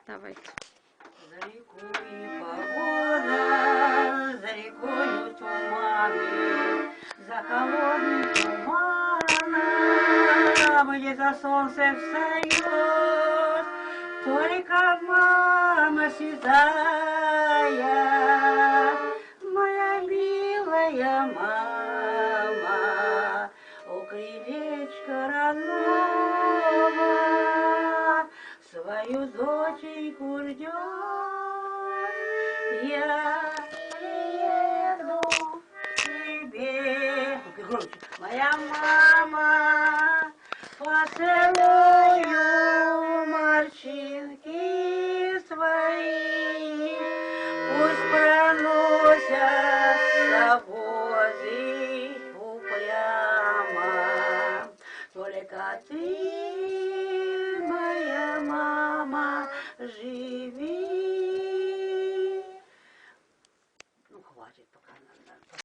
Давайте. За рекой погода, за рекою туманы, за холодным туманом, где-то солнце встает, только мама седая, моя милая мама, у крылечка родного, свою доченьку ждет. Я приеду к тебе. Громче. Моя мама, поцелую морщинки свои, пусть проносятся воды упрямо, только ты, моя мама, живи. Ну, хватит пока.